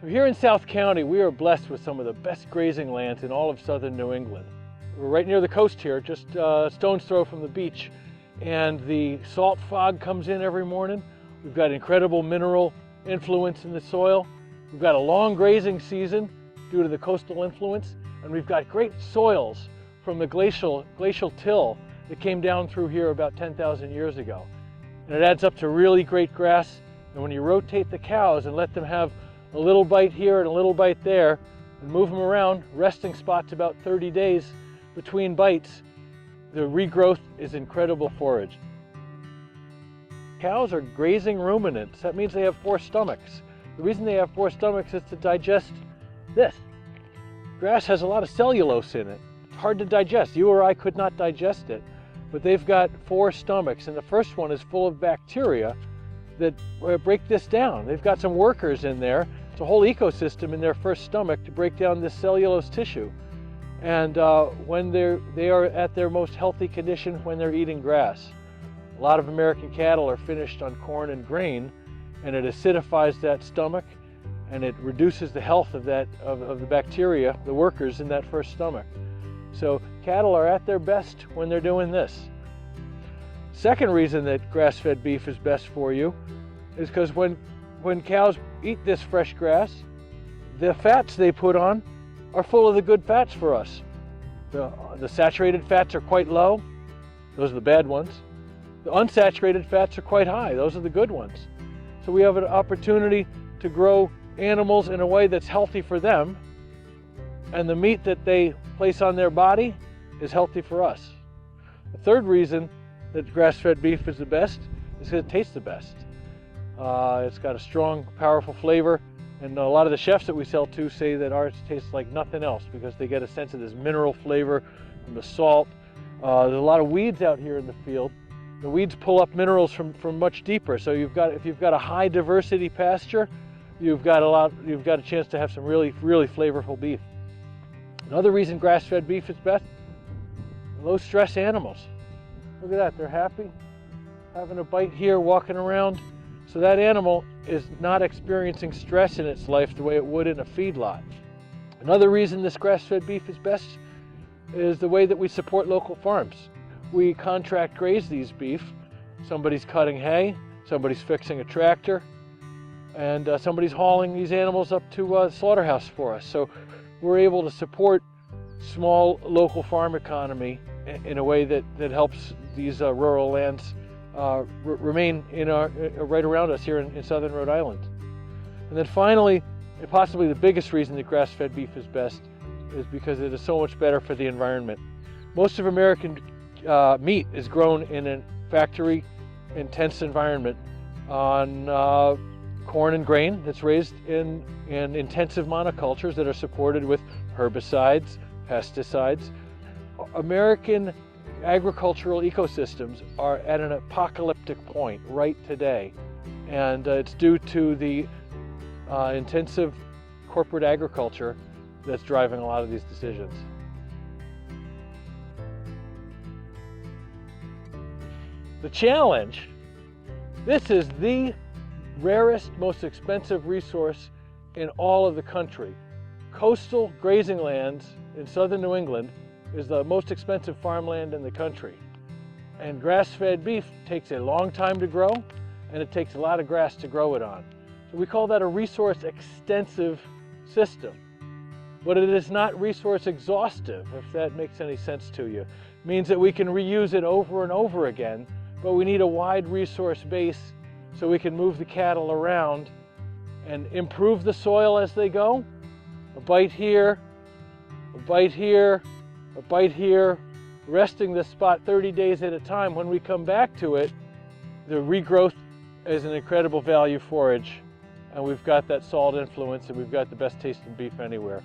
Here in South County, we are blessed with some of the best grazing lands in all of southern New England. We're right near the coast here, just a stone's throw from the beach, and the salt fog comes in every morning. We've got incredible mineral influence in the soil. We've got a long grazing season due to the coastal influence, and we've got great soils from the glacial till that came down through here about 10,000 years ago. And it adds up to really great grass, and when you rotate the cows and let them have a little bite here and a little bite there, and move them around, resting spots about 30 days between bites, the regrowth is incredible forage. Cows are grazing ruminants. That means they have 4 stomachs. The reason they have 4 stomachs is to digest this. Grass has a lot of cellulose in it. It's hard to digest. You or I could not digest it, but they've got 4 stomachs, and the first one is full of bacteria that break this down. They've got some workers in there. It's a whole ecosystem in their first stomach to break down this cellulose tissue. And when they are at their most healthy condition when they're eating grass. A lot of American cattle are finished on corn and grain, and it acidifies that stomach, and it reduces the health of the bacteria, the workers in that first stomach. So cattle are at their best when they're doing this. Second reason that grass-fed beef is best for you is because when cows eat this fresh grass, the fats they put on are full of the good fats for us. The saturated fats are quite low. Those are the bad ones. The unsaturated fats are quite high. Those are the good ones. So we have an opportunity to grow animals in a way that's healthy for them, and the meat that they place on their body is healthy for us. The third reason that grass-fed beef is the best is because it tastes the best. It's got a strong, powerful flavor, and a lot of the chefs that we sell to say that ours tastes like nothing else because they get a sense of this mineral flavor from the salt. There's a lot of weeds out here in the field. The weeds pull up minerals from much deeper. So if you've got a high diversity pasture, you've got a chance to have some really flavorful beef. Another reason grass-fed beef is best: low stress animals. Look at that, they're happy, having a bite here, walking around. So that animal is not experiencing stress in its life the way it would in a feedlot. Another reason this grass-fed beef is best is the way that we support local farms. We contract graze these beef. Somebody's cutting hay, somebody's fixing a tractor, and somebody's hauling these animals up to the slaughterhouse for us. So we're able to support small local farm economy in a way that helps these rural lands remain right around us here in southern Rhode Island. And then finally, and possibly the biggest reason that grass-fed beef is best is because it is so much better for the environment. Most of American meat is grown in a factory-intense environment on corn and grain that's raised in intensive monocultures that are supported with herbicides, pesticides. American agricultural ecosystems are at an apocalyptic point right today, and it's due to the intensive corporate agriculture that's driving a lot of these decisions. The challenge: this is the rarest, most expensive resource in all of the country. Coastal grazing lands in southern New England is the most expensive farmland in the country. And grass-fed beef takes a long time to grow, and it takes a lot of grass to grow it on. So we call that a resource extensive system. But it is not resource exhaustive, if that makes any sense to you. It means that we can reuse it over and over again, but we need a wide resource base so we can move the cattle around and improve the soil as they go. A bite here, a bite here, a bite here, resting the spot 30 days at a time. When we come back to it, the regrowth is an incredible value forage, and we've got that salt influence, and we've got the best tasting beef anywhere.